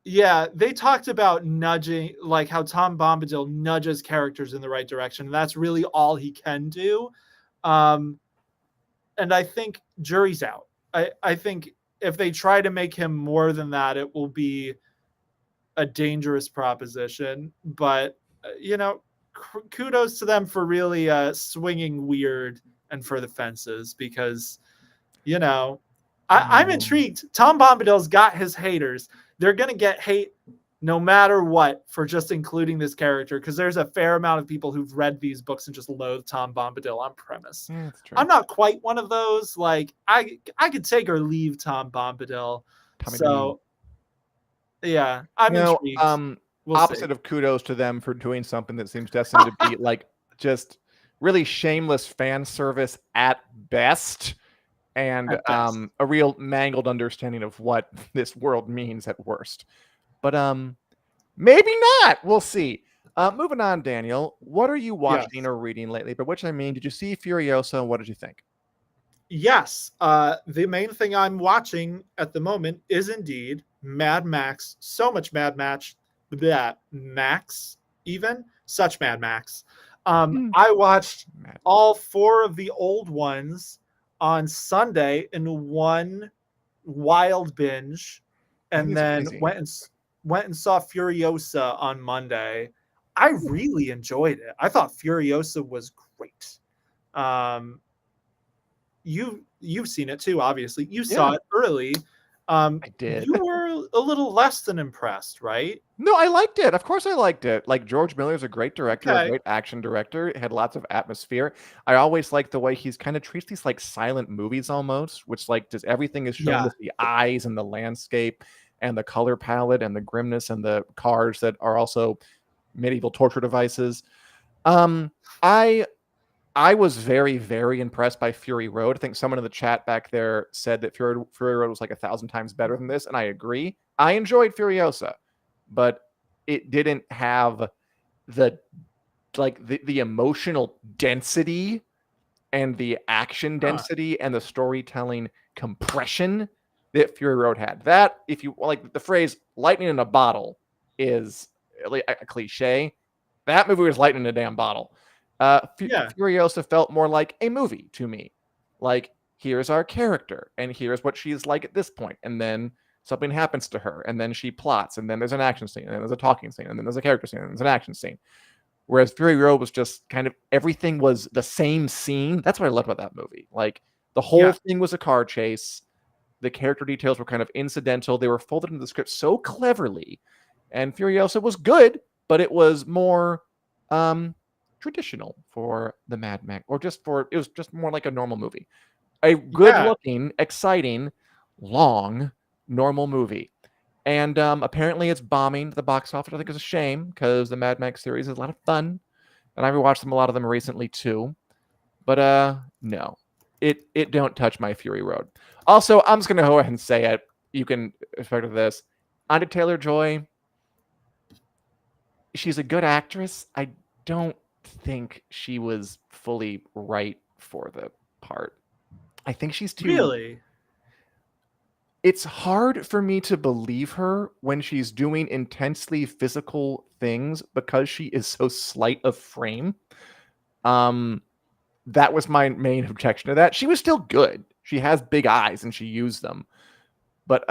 Yeah, they talked about nudging, like how Tom Bombadil nudges characters in the right direction. And that's really all he can do. And I think jury's out. I think if they try to make him more than that, it will be a dangerous proposition. But, kudos to them for really swinging weird and for the fences, because, I'm intrigued. Tom Bombadil's got his haters. They're going to get hate no matter what for just including this character, because there's a fair amount of people who've read these books and just loathe Tom Bombadil on premise. Yeah, that's true. I'm not quite one of those. Like, I could take or leave Tom Bombadil. Yeah, I'm intrigued. Opposite of kudos to them for doing something that seems destined to be like just really shameless fan service at best, and a real mangled understanding of what this world means at worst. But maybe not. We'll see. Moving on, Daniel. What are you watching or reading lately? By which I mean, did you see Furiosa, and what did you think? Yes. The main thing I'm watching at the moment is indeed Mad Max. So much Mad Max. Such Mad Max. I watched all 4 of the old ones on Sunday in one wild binge, and then went and saw Furiosa on Monday. I really enjoyed it. I thought Furiosa was great. You've seen it too, obviously. You saw it early. I did. You were a little less than impressed, right? No, I liked it. Of course I liked it. Like, George Miller is a great director, a great action director. It had lots of atmosphere. I always like the way he's kind of treats these like silent movies almost, which like just everything is shown with the eyes and the landscape and the color palette and the grimness and the cars that are also medieval torture devices. I was very, very impressed by Fury Road. I think someone in the chat back there said that Fury Road was like 1,000 times better than this, and I agree. I enjoyed Furiosa, but it didn't have the emotional density and the action density and the storytelling compression that Fury Road had. That, if you like the phrase "lightning in a bottle," is a cliche. That movie was lightning in a damn bottle. Furiosa felt more like a movie to me. Like, here's our character, and here's what she's like at this point, and then something happens to her, and then she plots, and then there's an action scene, and then there's a talking scene, and then there's a character scene, and there's an action scene. Whereas Fury Road was just kind of everything was the same scene. That's what I loved about that movie. Like, the whole thing was a car chase. The character details were kind of incidental. They were folded into the script so cleverly, and Furiosa was good, but it was more traditional for the Mad Max, or it was just more like a normal movie. A good-looking, exciting, long, normal movie. And apparently it's bombing the box office. I think it's a shame, because the Mad Max series is a lot of fun. And I've rewatched a lot of them recently too. But no. It don't touch my Fury Road. Also, I'm just going to go ahead and say it. You can expect this. Anya Taylor-Joy, she's a good actress. I don't think she was fully right for the part. I think she's too... Really? It's hard for me to believe her when she's doing intensely physical things because she is so slight of frame. That was my main objection to that. She was still good. She has big eyes and she used them. But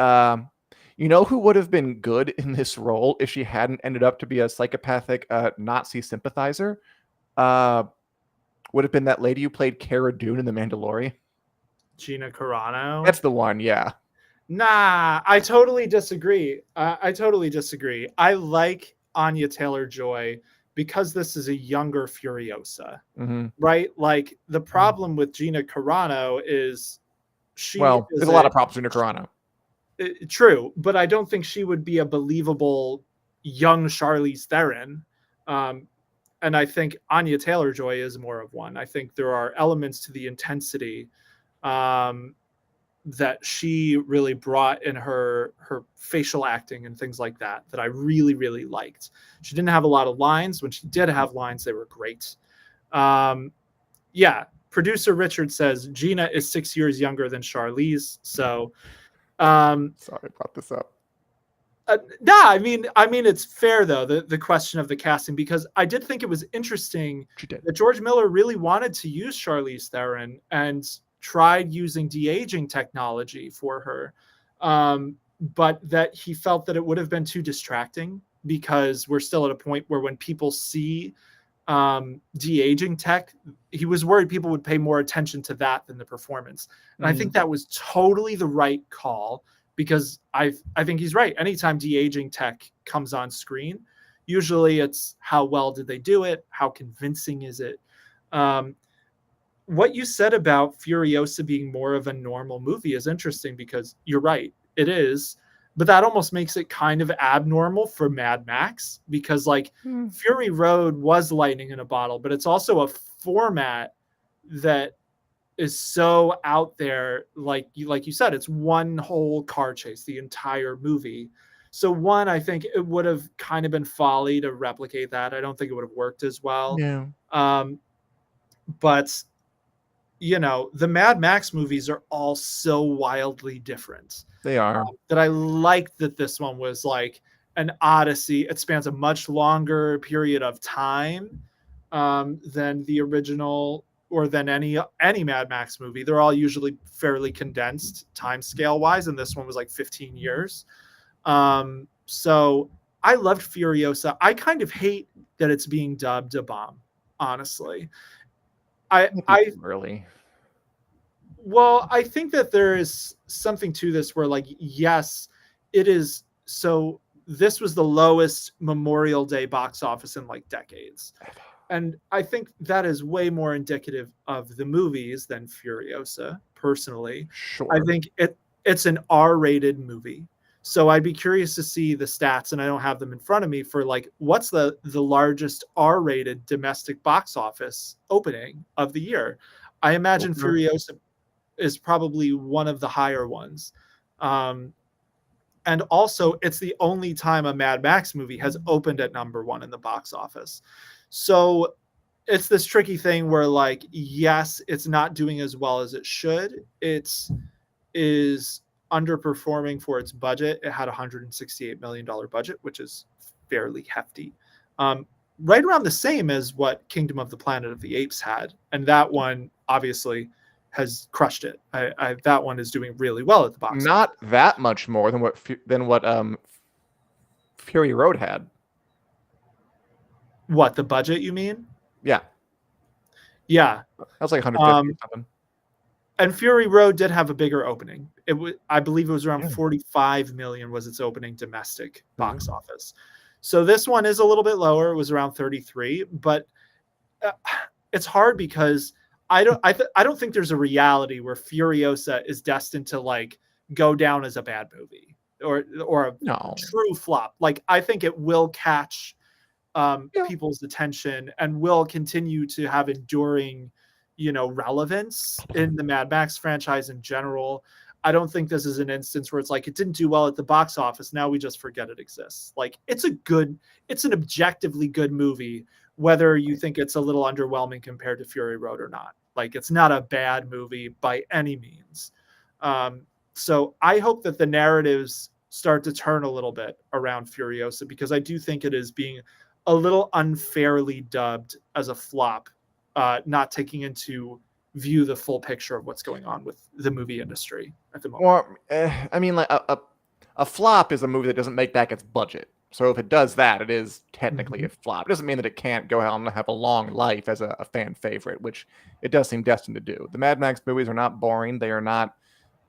you know who would have been good in this role if she hadn't ended up to be a psychopathic Nazi sympathizer? Would have been that lady who played Cara Dune in The Mandalorian. Gina Carano. That's the one, yeah. Nah, I totally disagree. I totally disagree. I like Anya Taylor-Joy because this is a younger Furiosa, right? Like the problem with Gina Carano is there's a lot of problems with Gina Carano. True, but I don't think she would be a believable young Charlize Theron. And I think Anya Taylor-Joy is more of one. I think there are elements to the intensity that she really brought in her facial acting and things like that I really, really liked. She didn't have a lot of lines. When she did have lines, they were great. Yeah, producer Richard says Gina is 6 years younger than Charlize. So sorry, I brought this up. I mean it's fair though, the question of the casting, because I did think it was interesting that George Miller really wanted to use Charlize Theron and tried using de-aging technology for her, but that he felt that it would have been too distracting because we're still at a point where when people see de-aging tech, he was worried people would pay more attention to that than the performance. And I think that was totally the right call, because I think he's right. Anytime de-aging tech comes on screen, usually it's how well did they do it? How convincing is it? What you said about Furiosa being more of a normal movie is interesting, because you're right, it is, but that almost makes it kind of abnormal for Mad Max, because like Fury Road was lightning in a bottle, but it's also a format that is so out there. Like you said, it's one whole car chase, the entire movie. So one, I think it would have kind of been folly to replicate that. I don't think it would have worked as well. Yeah. But you know, the Mad Max movies are all so wildly different. They are. That I like that this one was like an odyssey. It spans a much longer period of time than the original, or than any Mad Max movie. They're all usually fairly condensed time scale wise, and this one was like 15 years. So I loved Furiosa. I kind of hate that it's being dubbed a bomb, honestly. Really? Well, I think that there is something to this where, like, yes, it is. So this was the lowest Memorial Day box office in like decades. And I think that is way more indicative of the movies than Furiosa, personally. Sure. I think it's an R-rated movie. So I'd be curious to see the stats, and I don't have them in front of me, for like what's the largest R-rated domestic box office opening of the year. I imagine Furiosa is probably one of the higher ones. And also, it's the only time a Mad Max movie has opened at number one in the box office. So it's this tricky thing where, like, yes, it's not doing as well as it should. It is underperforming for its budget. It had a $168 million budget, which is fairly hefty. Right around the same as what Kingdom of the Planet of the Apes had. And that one obviously has crushed it. That one is doing really well at the box office. Not that much more than what Fury Road had. What, the budget, you mean? Yeah. Yeah. That was like 150 something. And Fury Road did have a bigger opening. I believe it was around 45 million was its opening domestic box office. So this one is a little bit lower. It was around 33, but it's hard because I don't think there's a reality where Furiosa is destined to like go down as a bad movie or a true flop. Like, I think it will catch people's attention and will continue to have enduring, relevance in the Mad Max franchise in general. I don't think this is an instance where it's like, it didn't do well at the box office, now we just forget it exists. Like, it's an objectively good movie, whether you think it's a little underwhelming compared to Fury Road or not. Like, it's not a bad movie by any means. So I hope that the narratives start to turn a little bit around Furiosa, because I do think it is being a little unfairly dubbed as a flop, not taking into view the full picture of what's going on with the movie industry at the moment. Well, I mean, like a flop is a movie that doesn't make back its budget. So if it does that, it is technically a flop. It doesn't mean that it can't go out and have a long life as a fan favorite, which it does seem destined to do. The Mad Max movies are not boring. They are not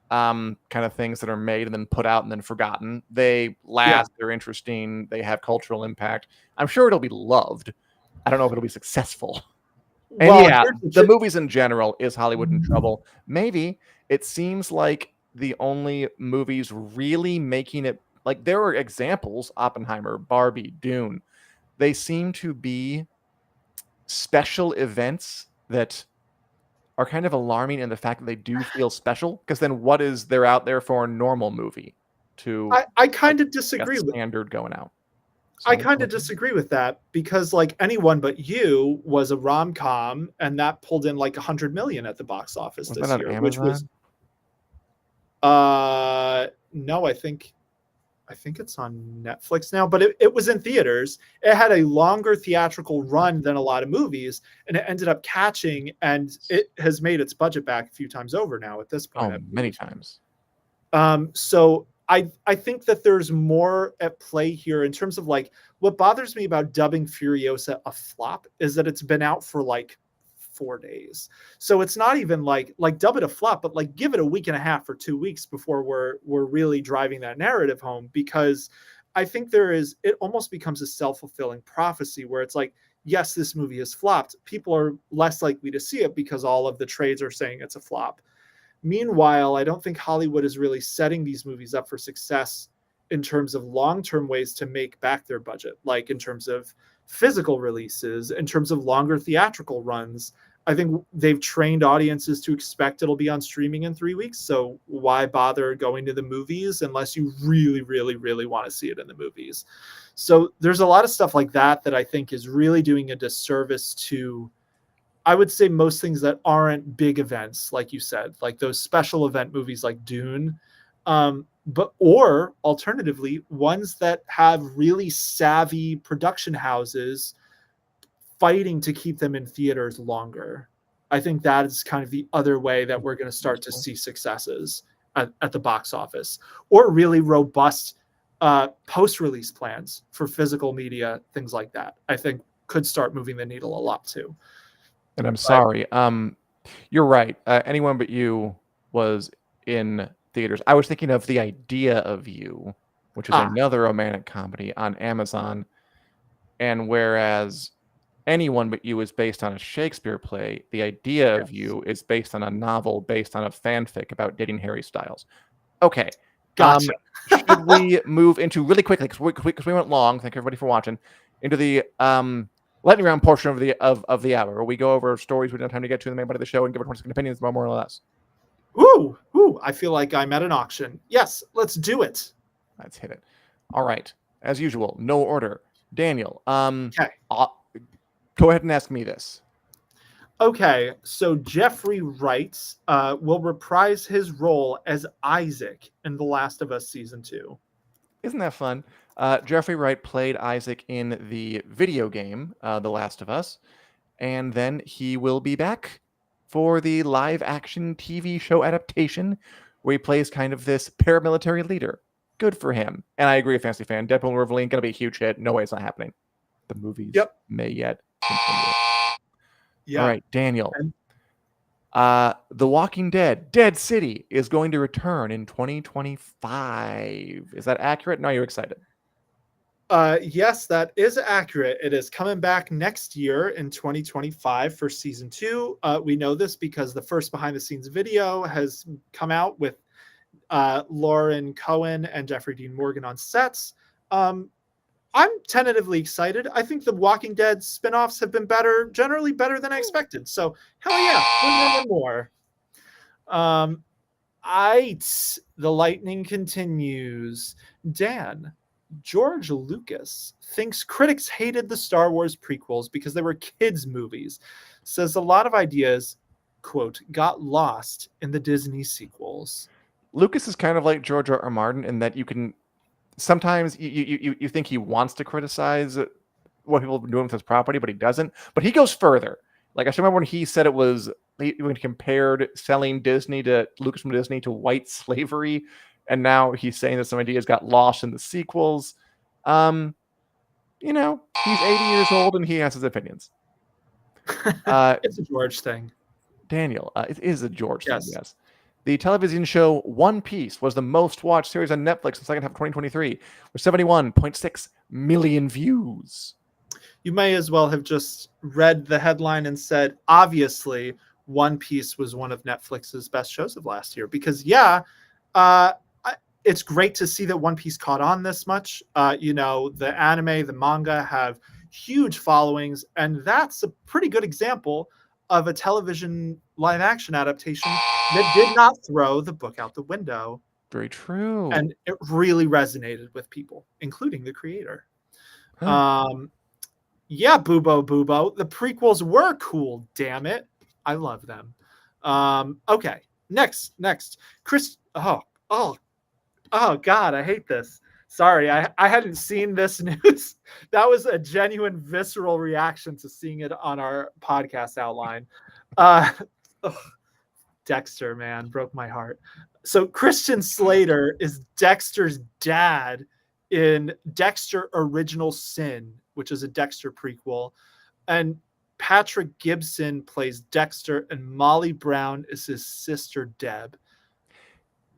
kind of things that are made and then put out and then forgotten. They last. They're interesting. They have cultural impact. I'm sure it'll be loved. I don't know if it'll be successful. And well, the movies in general, is Hollywood in trouble? Maybe. It seems like the only movies really making it, like there are examples, Oppenheimer, Barbie, Dune. They seem to be special events that are kind of alarming in the fact that they do feel special, because then what is there out there for a normal movie to I kind of disagree with standard going out? I kind of disagree with that, because like Anyone But You was a rom-com and that pulled in like 100 million at the box office this year, which was no, I think it's on Netflix now, but it was in theaters. It had a longer theatrical run than a lot of movies, and it ended up catching, and it has made its budget back a few times over now at this point. Oh, many times. So I think that there's more at play here in terms of like what bothers me about dubbing Furiosa a flop is that it's been out for like 4 days. So it's not even like dub it a flop, but like give it a week and a half or 2 weeks before we're really driving that narrative home, because I think it almost becomes a self-fulfilling prophecy where it's like, yes, this movie has flopped. People are less likely to see it because all of the trades are saying it's a flop. Meanwhile, I don't think Hollywood is really setting these movies up for success in terms of long-term ways to make back their budget, like in terms of physical releases, in terms of longer theatrical runs. I think they've trained audiences to expect it'll be on streaming in 3 weeks. So why bother going to the movies unless you really, really, really want to see it in the movies? So there's a lot of stuff like that that I think is really doing a disservice to, I would say, most things that aren't big events, like you said, like those special event movies like Dune, or alternatively, ones that have really savvy production houses fighting to keep them in theaters longer. I think that is kind of the other way that we're going to start to see successes at the box office, or really robust post-release plans for physical media, things like that. I think could start moving the needle a lot too. And I'm sorry. You're right. Anyone But You was in theaters. I was thinking of The Idea of You, which is another romantic comedy on Amazon. And whereas Anyone But You is based on a Shakespeare play, The Idea of You is based on a novel based on a fanfic about dating Harry Styles. Okay. Gotcha. Should we move into really quickly, because we went long, thank everybody for watching, into the lightning round portion of the hour, where we go over stories we don't have time to get to in the main body of the show and give our 20-second opinions, more or less. Ooh, I feel like I'm at an auction. Yes, let's do it. Let's hit it. All right. As usual, no order. Daniel, okay. Go ahead and ask me this. Okay, so Jeffrey Wright will reprise his role as Isaac in The Last of Us Season 2. Isn't that fun? Jeffrey Wright played Isaac in the video game, The Last of Us, and then he will be back for the live-action TV show adaptation, where he plays kind of this paramilitary leader. Good for him. And I agree with Fantasy Fan. Deadpool and Wolverine going to be a huge hit. No way it's not happening. The movies may yet continue. Yeah. All right, Daniel. The Walking Dead, Dead City, is going to return in 2025. Is that accurate? No, you're excited. Yes, that is accurate. It is coming back next year in 2025 for season 2. We know this because the first behind the scenes video has come out with Lauren Cohen and Jeffrey Dean Morgan on sets. I'm tentatively excited. I think the Walking Dead spinoffs have been generally better than I expected. So hell yeah, bring more. The lightning continues. Dan, George Lucas thinks critics hated the Star Wars prequels because they were kids' movies. Says a lot of ideas, quote, got lost in the Disney sequels. Lucas is kind of like George R.R. Martin in that you can sometimes you think he wants to criticize what people have been doing with his property, but he doesn't. But he goes further. Like I still remember when he said it was when he compared selling Disney to Lucas from Disney to white slavery, and now he's saying that some ideas got lost in the sequels. You know, he's 80 years old and he has his opinions. It's a George thing. Daniel, it is a George thing, yes. The television show One Piece was the most watched series on Netflix in the second half of 2023 with 71.6 million views. You may as well have just read the headline and said, obviously, One Piece was one of Netflix's best shows of last year. Because, it's great to see that One Piece caught on this much. The anime, the manga have huge followings, and that's a pretty good example of a television live action adaptation that did not throw the book out the window. Very true. And it really resonated with people, including the creator. Bubo. The prequels were cool, damn it. I love them. Okay. Next. Chris. Oh God, I hate this. Sorry, I hadn't seen this news. That was a genuine visceral reaction to seeing it on our podcast outline. Dexter, man, broke my heart. So Christian Slater is Dexter's dad in Dexter Original Sin, which is a Dexter prequel. And Patrick Gibson plays Dexter, and Molly Brown is his sister, Deb.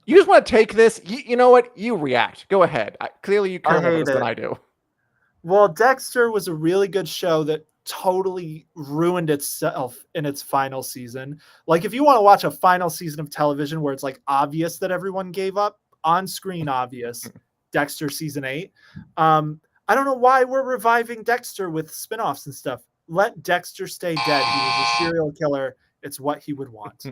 You just want to take this. You know what? You react. Go ahead. Clearly, you care more about this than I do. Well, Dexter was a really good show that totally ruined itself in its final season. Like, if you want to watch a final season of television where it's like obvious that everyone gave up, on screen obvious, Dexter season 8. I don't know why we're reviving Dexter with spinoffs and stuff. Let Dexter stay dead. He was a serial killer. It's what he would want.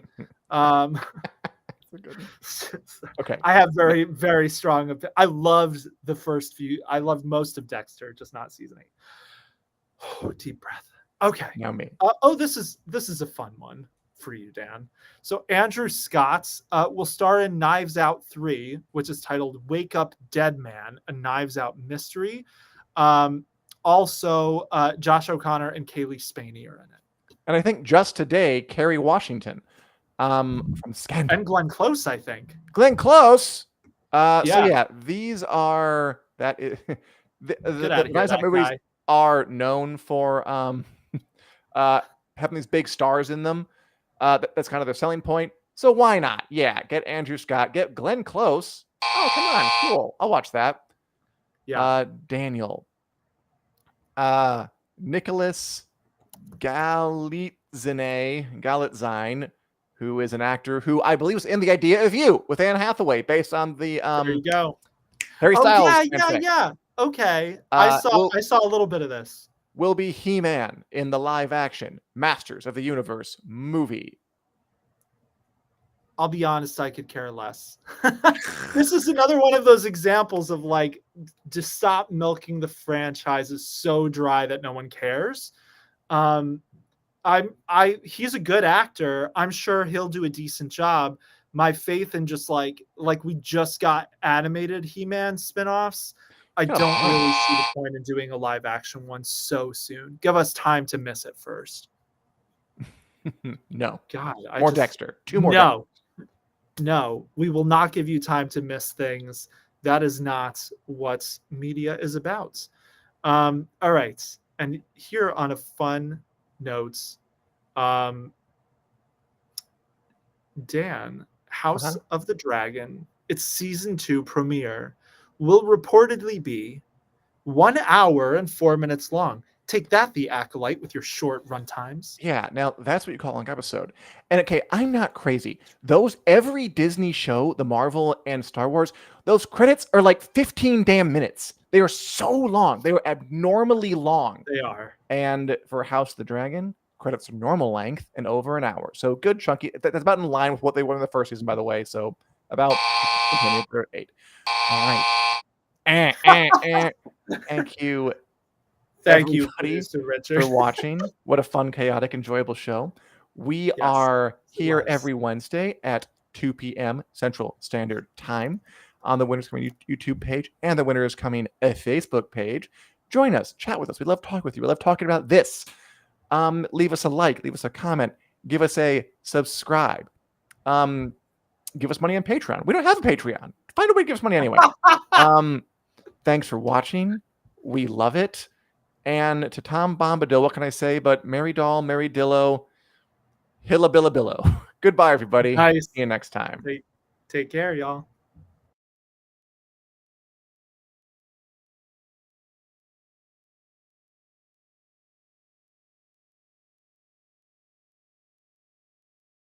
Okay. I have very, very strong. I loved the first few. I loved most of Dexter, just not season 8. Oh, deep breath. Okay. Now me. This is a fun one for you, Dan. So Andrew Scott will star in Knives Out 3, which is titled "Wake Up, Dead Man: A Knives Out Mystery." Also, Josh O'Connor and Kaylee Spaney are in it. And I think just today, Kerry Washington. From Scandal. And Glenn Close, I think. Glenn Close. So yeah, these are the Knives Out movies are known for having these big stars in them. That's kind of their selling point. So why not? Yeah, get Andrew Scott, get Glenn Close. Oh, come on, cool. I'll watch that. Yeah. Daniel. Nicholas Galitzine, who is an actor who I believe was in The Idea of You with Anne Hathaway, based on the there you go. Harry Styles. Yeah. Okay. I saw a little bit of this. Will be He-Man in the live action Masters of the Universe movie. I'll be honest, I could care less. This is another one of those examples of like, just stop milking the franchises so dry that no one cares. He's a good actor. I'm sure he'll do a decent job. My faith in just like we just got animated He-Man spinoffs. I don't really see the point in doing a live action one so soon. Give us time to miss it first. No. God. Dexter. 2 more. No, we will not give you time to miss things. That is not what media is about. All right. And here on a fun note, Dan, House of the Dragon, its season 2 premiere will reportedly be 1 hour and 4 minutes long. Take that, the Acolyte, with your short run times. Yeah, now that's what you call a long episode. And okay, I'm not crazy. Every Disney show, the Marvel and Star Wars, those credits are like 15 damn minutes. They are so long. They are abnormally long. They are. And for House of the Dragon, credits are normal length and over an hour. So good chunky. That's about in line with what they were in the first season, by the way. So about 8. All right. Thank you. Thank you, Mr. Richard, for watching. What a fun, chaotic, enjoyable show. We are here every Wednesday at 2 p.m. Central Standard Time on the Winners Coming YouTube page and the Winners Coming Facebook page. Join us, chat with us. We love talking with you. We love talking about this. Leave us a like, leave us a comment, give us a subscribe. Give us money on Patreon. We don't have a Patreon. Find a way to give us money anyway. Thanks for watching. We love it. And to Tom Bombadil, what can I say? But Mary Doll, Mary Dillo, Hilla Billa Billo. Goodbye, everybody. Nice. See you next time. Take care, y'all.